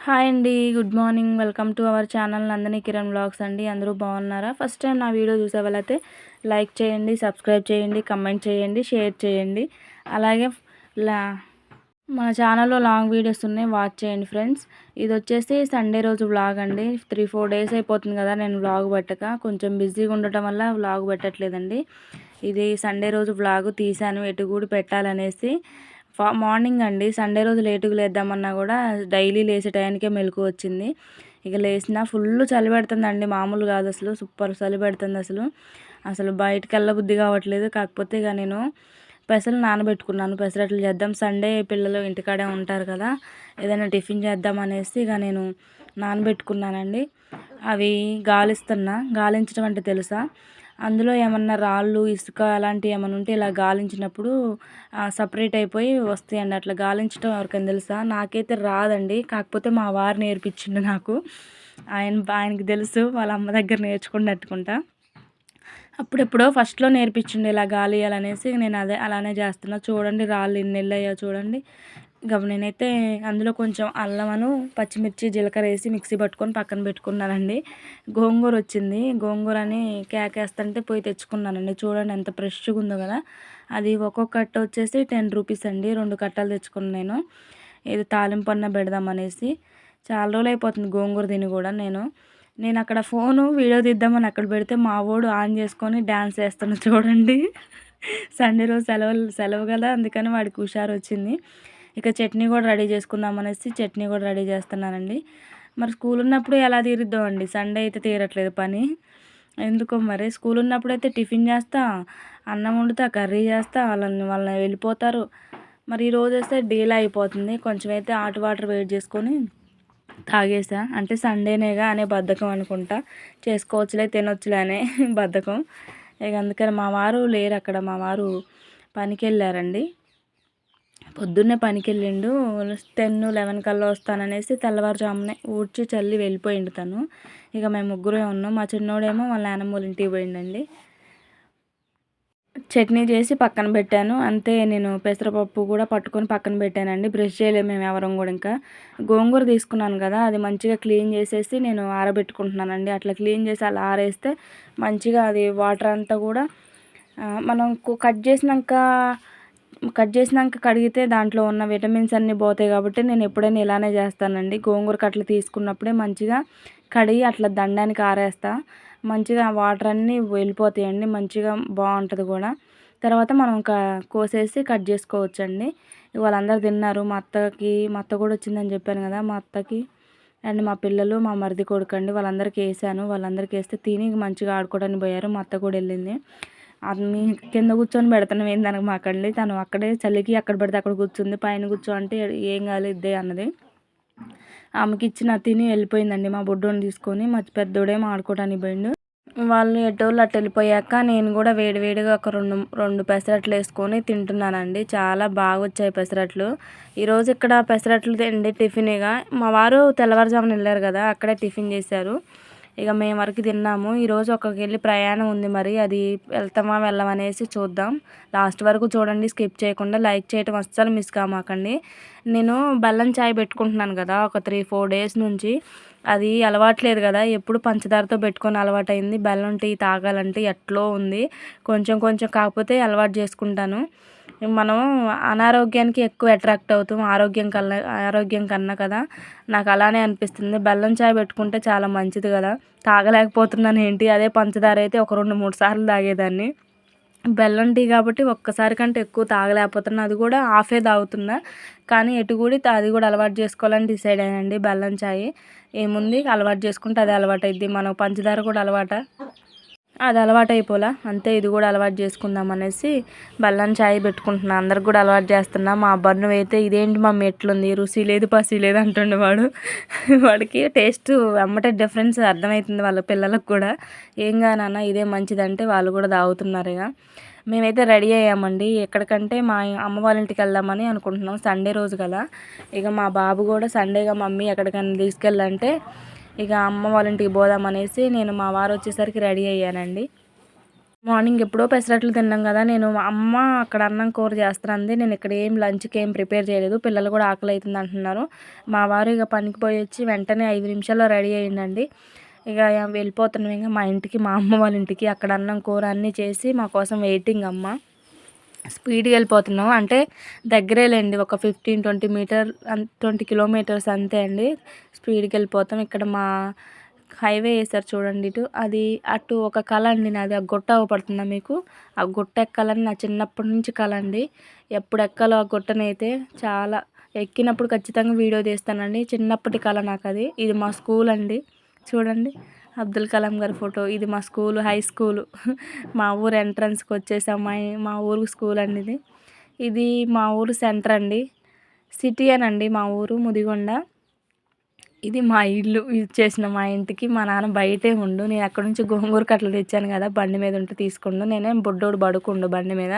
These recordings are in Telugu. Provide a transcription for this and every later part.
హాయ్ అండి. Good morning. Welcome to our channel Nandini Kiran vlogs అండి. అందరూ బాగున్నారా? ఫస్ట్ టైం నా వీడియో చూసే వాళ్ళైతే లైక్ చేయండి, సబ్స్క్రైబ్ చేయండి, కమెంట్ చేయండి, షేర్ చేయండి. అలాగే లా మన ఛానల్లో లాంగ్ వీడియోస్ ఉన్నాయి, వాచ్ చేయండి ఫ్రెండ్స్. ఇది వచ్చేసి సండే రోజు వ్లాగ్ అండి. 3-4 డేస్ అయిపోతుంది కదా నేను వ్లాగ్ పెట్టక. కొంచెం బిజీగా ఉండటం వల్ల వ్లాగ్ పెట్టట్లేదండి. ఇది సండే రోజు వ్లాగ్ తీశాను, ఎటు కూడా పెట్టాలనేసి. మార్నింగ్ అండి, సండే రోజు లేటుగా లేద్దామన్నా కూడా డైలీ లేచే టైంకే మెలకువ వచ్చింది. ఇక లేచిన ఫుల్ చలి పెడుతుందండి, మామూలు కాదు అసలు. సూపర్ చలి పెడుతుంది అసలు. అసలు బయటకు వెళ్ళబుద్ధి కావట్లేదు. కాకపోతే ఇక నేను పెసలు నానబెట్టుకున్నాను, పెసరట్లు చేద్దాం. సండే పిల్లలు ఇంటికాడే ఉంటారు కదా, ఏదైనా టిఫిన్ చేద్దాం అనేసి ఇక నేను నానబెట్టుకున్నానండి. అవి గాలించడం అంటే తెలుసా? అందులో ఏమన్నా రాళ్ళు, ఇసుక అలాంటివి ఏమైనా ఉంటే ఇలా గాలించినప్పుడు సపరేట్ అయిపోయి వస్తాయండి. అట్లా గాలించడం ఎవరికైనా తెలుసా? నాకైతే రాదండి. కాకపోతే మా వారు నేర్పించిండు నాకు. ఆయనకి తెలుసు, వాళ్ళ అమ్మ దగ్గర నేర్చుకున్నట్టుకుంటా. అప్పుడెప్పుడో ఫస్ట్లో నేర్పించిండు ఇలా గాలి అనేసి. నేను అలానే చేస్తున్నా. చూడండి రాళ్ళు ఎన్ని వెళ్ళాయో చూడండి. ఇక నేనైతే అందులో కొంచెం అల్లమను, పచ్చిమిర్చి, జీలకర్ర వేసి మిక్సీ పట్టుకొని పక్కన పెట్టుకున్నానండి. గోంగూర వచ్చింది, గోంగూరని కేకేస్తుంటే పోయి తెచ్చుకున్నానండి. చూడండి ఎంత ఫ్రెష్గా ఉందో కదా. అది ఒక్కొక్క కట్ట వచ్చేసి 10 రూపీస్ అండి. 2 కట్టలు తెచ్చుకున్నాను నేను. ఇది తాలింపు అన్న పెడదామనేసి. చాలా రోజులు అయిపోతుంది గోంగూర తిని కూడా. నేను అక్కడ ఫోను వీడియో తీద్దామని అక్కడ పెడితే మా వాడు ఆన్ చేసుకొని డ్యాన్స్ వేస్తున్నాడు చూడండి. సండే రోజు సెలవు కదా, అందుకని వాడికి హుషారు వచ్చింది. ఇక చట్నీ కూడా రెడీ చేసుకుందాం అనేసి చట్నీ కూడా రెడీ చేస్తున్నానండి. మరి స్కూల్ ఉన్నప్పుడు ఎలా తీరుద్దామండి, సండే అయితే తీరట్లేదు పని. ఎందుకో మరి. స్కూల్ ఉన్నప్పుడు అయితే టిఫిన్ చేస్తా, అన్నం వండుతా, కర్రీ చేస్తా, వాళ్ళని వెళ్ళిపోతారు. మరి ఈరోజు వస్తే డీలా అయిపోతుంది. కొంచెం అయితే హాట్ వాటర్ వేడి చేసుకొని తాగేసా. అంటే సండేనేగా అనే బద్ధకం అనుకుంటా. చేసుకోవచ్చులే, తినొచ్చులే అనే బద్ధకం. ఇక అందుకని మా వారు లేరు అక్కడ. మా వారు పనికి వెళ్ళారండి. పొద్దున్నే పనికి వెళ్ళిండు. 10-11 కల్లా వస్తాననేసి తెల్లవారుజామునే ఊడ్చి చల్లి వెళ్ళిపోయిండు తను. ఇక మేము ముగ్గురే ఉన్నాం. మా చిన్నోడేమో వాళ్ళ నాన్నమ్మ వాళ్ళ ఇంటికి పోయిండండి. చట్నీ చేసి పక్కన పెట్టాను అంతే. నేను పెసరపప్పు కూడా పట్టుకొని పక్కన పెట్టానండి. బ్రష్ చేయలేము మేము ఎవరం కూడా. ఇంకా గోంగూర తీసుకున్నాను కదా, అది మంచిగా క్లీన్ చేసేసి నేను ఆరబెట్టుకుంటున్నానండి. అట్లా క్లీన్ చేసి అలా ఆరేస్తే మంచిగా అది వాటర్ అంతా కూడా మనం కట్ చేసినాక కడిగితే దాంట్లో ఉన్న విటమిన్స్ అన్నీ పోతాయి. కాబట్టి నేను ఎప్పుడైనా ఇలానే చేస్తానండి. గోంగూర కట్టలు తీసుకున్నప్పుడే మంచిగా కడిగి అట్లా దండానికి ఆరేస్తా. మంచిగా వాటర్ అన్నీ వెళ్ళిపోతాయండి, మంచిగా బాగుంటుంది కూడా. తర్వాత మనం కోసేసి కట్ చేసుకోవచ్చండి. వాళ్ళందరూ తిన్నారు. మా అత్త కూడా వచ్చిందని చెప్పాను కదా, మా అత్తకి అండ్ మా పిల్లలు, మా మరిది కొడుకు అండి, వాళ్ళందరికీ వేసాను. వాళ్ళందరికీ వేస్తే తిని మంచిగా ఆడుకోవడానికి పోయారు. మా అత్త కూడా వెళ్ళింది. అది కింద కూర్చొని పెడతాను ఏందనక మాకండి. తను అక్కడే చలికి అక్కడ పెడితే అక్కడ కూర్చుంది. పైన కూర్చో అంటే ఏం కాదు ఇద్దే అన్నది. ఆమెకి ఇచ్చిన తిని వెళ్ళిపోయిందండి. మా బొడ్డోని తీసుకొని మా పెద్దోడేమో ఆడుకోవడానికి పోయిండు. వాళ్ళు ఎటోళ్ళు అటు వెళ్ళిపోయాక నేను కూడా వేడివేడిగా ఒక రెండు పెసరట్లు వేసుకొని తింటున్నానండి. చాలా బాగా వచ్చాయి పెసరట్లు. ఈరోజు ఇక్కడ పెసరట్లు తిండి టిఫిన్గా. మా వారు తెల్లవారుజామున వెళ్ళారు కదా, అక్కడే టిఫిన్ చేశారు. ఇక మేము వరకు తిన్నాము. ఈరోజు ఒక్కడికి వెళ్ళి ప్రయాణం ఉంది, మరి అది వెళ్తామా వెళ్ళమనేసి చూద్దాం. లాస్ట్ వరకు చూడండి, స్కిప్ చేయకుండా. లైక్ చేయటం అస్సలు మిస్ కామాకండి. నేను బెల్లం చాయ్ పెట్టుకుంటున్నాను కదా ఒక 3-4 డేస్ నుంచి. అది అలవాట్లేదు కదా, ఎప్పుడు పంచదారతో పెట్టుకొని అలవాటైంది. బెల్లం టీ తాగాలంటే ఎట్లో ఉంది. కొంచెం కొంచెం కాకపోతే అలవాటు చేసుకుంటాను. మనం అనారోగ్యానికి ఎక్కువ అట్రాక్ట్ అవుతాం ఆరోగ్యం కన్నా కదా. నాకు అలానే అనిపిస్తుంది. బెల్లం చాయ్ పెట్టుకుంటే చాలా మంచిది కదా, తాగలేకపోతున్నాను ఏంటి. అదే పంచదార అయితే ఒక 2-3 సార్లు తాగేదాన్ని. బెల్లం టీ కాబట్టి ఒక్కసారి కంటే ఎక్కువ తాగలేకపోతున్నా. అది కూడా హాఫే తాగుతున్నా. కానీ ఎటు కూడా అది కూడా అలవాటు చేసుకోవాలని డిసైడ్ అయ్యానండి. బెల్లం చాయ్ ఏముంది, అలవాటు చేసుకుంటే అది అలవాటు అయింది. మనకు పంచదార కూడా అది అలవాటు అయిపోలా అంతే. ఇది కూడా అలవాటు చేసుకుందాం అనేసి బెల్లం చాయ్ పెట్టుకుంటున్నా. అందరికి కూడా అలవాటు చేస్తున్నా. మా బన్ను అయితే ఇదేంటి మమ్మీ ఎట్లుంది, రుచి లేదు పసి లేదు అంటుండే వాడు. వాడికి టేస్ట్ అమ్మటే డిఫరెన్స్ అర్థమవుతుంది వాళ్ళ పిల్లలకు కూడా. ఏం కానన్నా ఇదే మంచిదంటే వాళ్ళు కూడా తాగుతున్నారు. ఇక మేమైతే రెడీ అయ్యామండి. ఎక్కడికంటే మా అమ్మ వాళ్ళ ఇంటికి వెళ్దామని అనుకుంటున్నాం. సండే రోజు కదా. ఇక మా బాబు కూడా సండేగా మమ్మీ ఎక్కడికైనా తీసుకెళ్ళంటే ఇక అమ్మ వాళ్ళ ఇంటికి పోదామనేసి నేను మా వారు వచ్చేసరికి రెడీ అయ్యానండి. మార్నింగ్ ఎప్పుడో పెసరట్లు తిన్నాం కదా. నేను అమ్మ అక్కడ అన్నం కూర చేస్తుంది, నేను ఇక్కడ లంచ్కి ఏం ప్రిపేర్ చేయలేదు. పిల్లలు కూడా ఆకలి అవుతుంది అంటున్నారు. మా వారు ఇక పనికి పోయి వచ్చి వెంటనే 5 నిమిషాల్లో రెడీ అయ్యిందండి. ఇక వెళ్ళిపోతున్నాం ఇంకా మా ఇంటికి, మా అమ్మ వాళ్ళ ఇంటికి. అక్కడ అన్నం కూర అన్నీ చేసి మా కోసం వెయిటింగ్ అమ్మ. స్పీడ్గా వెళ్ళిపోతున్నాం, అంటే దగ్గరేలేండి, ఒక 20 కిలోమీటర్స్ అంతే అండి. స్పీడ్కి వెళ్ళిపోతాం. ఇక్కడ మా హైవే వేసారు చూడండి, ఇటు అది అటు ఒక కళ అండి నాది. ఆ గుట్ట అవపడుతుందా మీకు? ఆ గుట్ట ఎక్కాలని నా చిన్నప్పటి నుంచి కళ అండి. ఎప్పుడు ఎక్కాలో ఆ గుట్టనైతే చాలా ఎక్కినప్పుడు ఖచ్చితంగా వీడియో తీస్తానండి. చిన్నప్పటి కళ నాకు అది. ఇది మా స్కూల్ అండి, చూడండి అబ్దుల్ కలాం గారి ఫోటో. ఇది మా స్కూలు, హై స్కూలు. మా ఊరు ఎంట్రన్స్కి వచ్చేసాం. మా ఊరు స్కూల్ అండి ఇది. ఇది మా ఊరు సెంటర్ అండి, సిటీ అనండి మా ఊరు ముదిగొండ. ఇది మా ఇల్లు. ఇచ్చేసిన మా ఇంటికి మా నాన్న బయటే ఉండు. నేను అక్కడ నుంచి గోంగూర కట్టలు తెచ్చాను కదా, బండి మీద ఉంటే తీసుకుండు. నేనేం బుడ్డోడు పడుకుండు బండి మీద,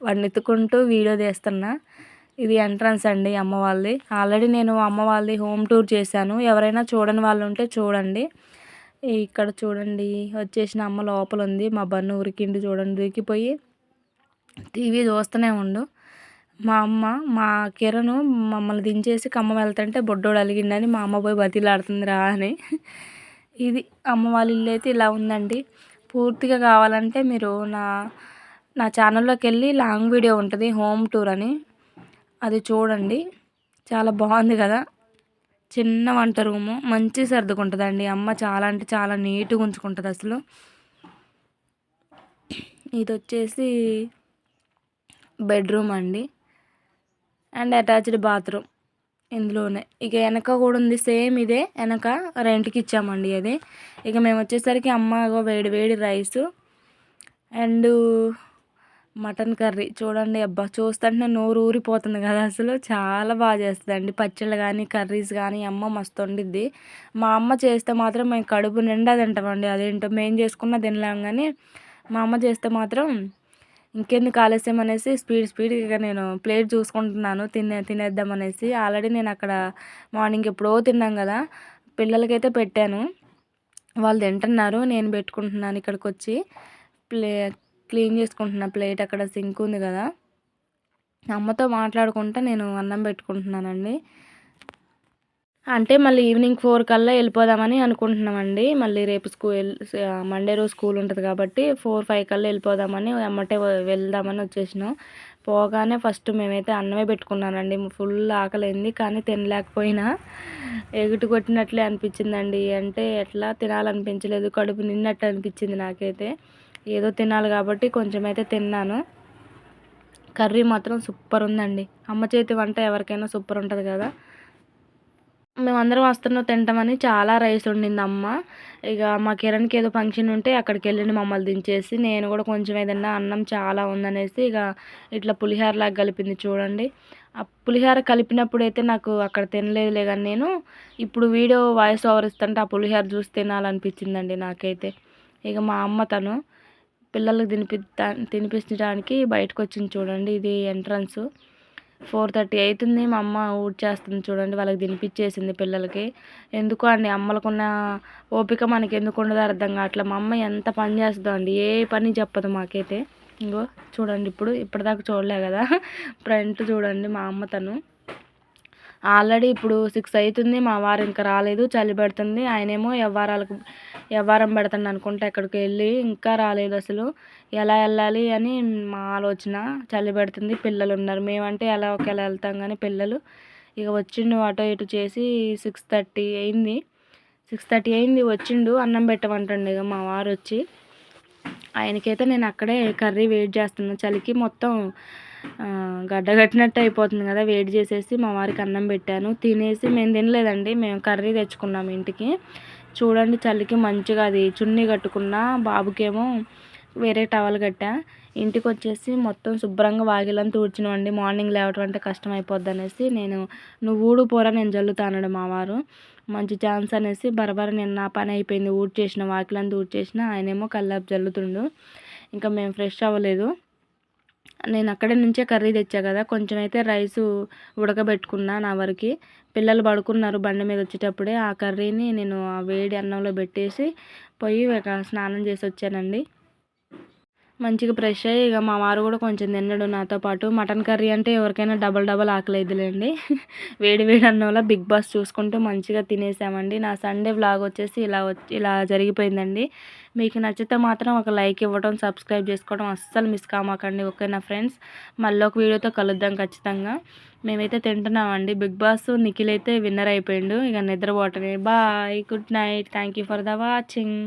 వాడిని ఎత్తుకుంటూ వీడియో తీస్తున్నా. ఇది ఎంట్రన్స్ అండి అమ్మ వాళ్ళది. ఆల్రెడీ నేను అమ్మ వాళ్ళది హోమ్ టూర్ చేశాను, ఎవరైనా చూడని వాళ్ళు ఉంటే చూడండి. ఇక్కడ చూడండి వచ్చేసిన అమ్మ లోపల ఉంది. మా బన్ను ఉరికిండి చూడండి, దూకిపోయి టీవీ చూస్తూనే ఉండు. మా అమ్మ, మా కిరణ్ మమ్మల్ని దించేసి ఖమ్మం వెళ్తుంటే బొడ్డోడు అలిగిండని మా అమ్మ పోయి బతిలాడుతుంది రా అని. ఇది అమ్మ వాళ్ళ ఇల్లు అయితే ఇలా ఉందండి. పూర్తిగా కావాలంటే మీరు నా ఛానల్లోకి వెళ్ళి లాంగ్ వీడియో ఉంటుంది, హోమ్ టూర్ అని, అది చూడండి. చాలా బాగుంది కదా. చిన్న వంట రూము, మంచి సర్దుకుంటుందండి అమ్మ. చాలా అంటే చాలా నీట్గా ఉంచుకుంటుంది అసలు. ఇది వచ్చేసి బెడ్రూమ్ అండి, అండ్ అటాచ్డ్ బాత్రూమ్ ఇందులోనే. ఇక వెనక కూడా ఉంది సేమ్ ఇదే, వెనక రెంట్కి ఇచ్చామండి అది. ఇక మేము వచ్చేసరికి అమ్మ వేడి వేడి రైసు అండ్ మటన్ కర్రీ చూడండి. అబ్బా చూస్తుంటే నోరు ఊరిపోతుంది కదా అసలు. చాలా బాగా చేస్తుందండి, పచ్చళ్ళు కానీ కర్రీస్ కానీ అమ్మ మస్తు వండిద్ది. మా అమ్మ చేస్తే మాత్రం మేము కడుపు నిండా తింటామండి. అదేంటో మేము చేసుకున్న తినలేం, కానీ మా అమ్మ చేస్తే మాత్రం ఇంకెందుకు ఆలస్యం అనేసి స్పీడ్గా నేను ప్లేట్ చూసుకుంటున్నాను తినేద్దామనేసి. ఆల్రెడీ నేను అక్కడ మార్నింగ్ ఎప్పుడో తిన్నాం కదా, పిల్లలకైతే పెట్టాను, వాళ్ళు తింటున్నారు. నేను పెట్టుకుంటున్నాను ఇక్కడికి వచ్చి క్లీన్ చేసుకుంటున్నా ప్లేట్. అక్కడ సింక్ ఉంది కదా, అమ్మతో మాట్లాడుకుంటా నేను అన్నం పెట్టుకుంటున్నానండి. అంటే మళ్ళీ ఈవినింగ్ 4 కల్లా వెళ్ళిపోదామని అనుకుంటున్నామండి. మళ్ళీ రేపు మండే రోజు స్కూల్ ఉంటుంది కాబట్టి 4-5 కల్లా వెళ్ళిపోదామని ఎమ్మటే వెళ్దామని వచ్చేసినాం. పోగానే ఫస్ట్ మేమైతే అన్నమే పెట్టుకున్నానండి. ఫుల్ ఆకలింది, కానీ తినలేకపోయినా ఎగుటు కొట్టినట్లే అనిపించిందండి. అంటే ఎట్లా తినాలనిపించలేదు, కడుపు నిన్నట్టు అనిపించింది నాకైతే. ఏదో తినాలి కాబట్టి కొంచెం అయితే తిన్నాను. కర్రీ మాత్రం సూపర్ ఉందండి. అమ్మ చేతి వంట ఎవరికైనా సూపర్ ఉంటుంది కదా. మేమందరం వస్తున్నాం తింటామని చాలా రైస్ వండింది అమ్మ. ఇక మా కిరణ్కి ఏదో ఫంక్షన్ ఉంటే అక్కడికి వెళ్ళిండి మమ్మల్ని దించేసి. నేను కూడా కొంచెం ఏదన్నా, అన్నం చాలా ఉందనేసి ఇక ఇట్లా పులిహోరలాగా కలిపింది చూడండి. ఆ పులిహోర కలిపినప్పుడు అయితే నాకు అక్కడ తినలేదులే, కానీ నేను ఇప్పుడు వీడియో వాయిస్ ఓవర్ ఇస్తుంటే ఆ పులిహోర చూసి తినాలనిపించిందండి నాకైతే. ఇక మా అమ్మ తను పిల్లలకు తినిపించడానికి బయటకు వచ్చింది చూడండి. ఇది ఎంట్రన్స్. 4:30 అవుతుంది. మా అమ్మ ఊడ్చేస్తుంది చూడండి, వాళ్ళకి తినిపించేసింది పిల్లలకి. ఎందుకో అండి అమ్మలకున్న ఓపిక మనకి ఎందుకు ఉండదో అర్థం కావట్లేదు. మా అమ్మ ఎంత పని చేస్తుందో అండి, ఏ పని చెప్పదు మాకైతే. ఇంకో చూడండి, ఇప్పటిదాకా చూడలే కదా, ఫ్రంట్ చూడండి మా అమ్మ తను. ఆల్రెడీ ఇప్పుడు 6 అవుతుంది, మా వారు ఇంకా రాలేదు, చలి పెడుతుంది. ఆయనేమో వ్యవహారం పెడతాను అనుకుంటే ఎక్కడికి వెళ్ళి ఇంకా రాలేదు అసలు. ఎలా వెళ్ళాలి అని మా ఆలోచన. చలి పెడుతుంది, పిల్లలు ఉన్నారు, మేమంటే ఎలా వెళ్తాం, కానీ పిల్లలు ఇక వచ్చిండు అటో ఇటు చేసి 6:30 అయింది. 6:30 అయింది, వచ్చిండు అన్నం పెట్టమంటండి ఇక మా వారు వచ్చి. ఆయనకైతే నేను అక్కడే కర్రీ వెయిట్ చేస్తున్నాను. చలికి మొత్తం గడ్డగట్టినట్టు అయిపోతుంది కదా, వేడి చేసేసి మా వారికి అన్నం పెట్టాను. తినేసి మేము తినలేదండి, మేము కర్రీ తెచ్చుకున్నాము ఇంటికి. చూడండి చలికి మంచిగా అది చున్నీ కట్టుకున్నా, బాబుకేమో వేరే టవల్ కట్టా. ఇంటికి వచ్చేసి మొత్తం శుభ్రంగా వాకిలంతా ఊడ్చినామండి. మార్నింగ్ లేవటం అంటే కష్టం అయిపోద్ది అనేసి నువ్వు ఊడు పోరా నేను జల్లుతానడు మా వారు. మంచి ఛాన్స్ అనేసి బరబర నేను నా పని అయిపోయింది, ఊడ్చేసిన వాకిలంతా ఊడ్చేసిన. ఆయనేమో కల్లాపు జల్లుతుండు. ఇంకా మేము ఫ్రెష్ అవ్వలేదు. నేను అక్కడి నుంచే కర్రీ తెచ్చా కదా, కొంచెం అయితే రైసు ఉడకబెట్టుకున్నా నా వరకు. పిల్లలు పడుకున్నారు బండి మీద వచ్చేటప్పుడే. ఆ కర్రీని నేను ఆ వేడి అన్నంలో పెట్టేసి పోయి స్నానం చేసి వచ్చానండి. మంచిగా ఫ్రెష్ అయ్యి ఇక మా వారు కూడా కొంచెం తిన్నాడు నాతో పాటు. మటన్ కర్రీ అంటే ఎవరికైనా డబల్ డబల్ ఆకలైద్దిలేండి. వేడి వేడి అన్నంలో బిగ్ బాస్ చూసుకుంటూ మంచిగా తినేసామండి. నా సండే వ్లాగ్ వచ్చేసి ఇలా జరిగిపోయిందండి. మీకు నచ్చితే మాత్రం ఒక లైక్ ఇవ్వడం, సబ్స్క్రైబ్ చేసుకోవడం అస్సలు మిస్ కామాకండి. ఓకేనా ఫ్రెండ్స్, మళ్ళీ ఒక వీడియోతో కలుద్దాం ఖచ్చితంగా. మేమైతే తింటున్నామండి. బిగ్ బాస్ నిఖిల్ అయితే విన్నర్ అయిపోయిండు. ఇక నిద్రపోవటమే. Bye, good night, thank you for the watching.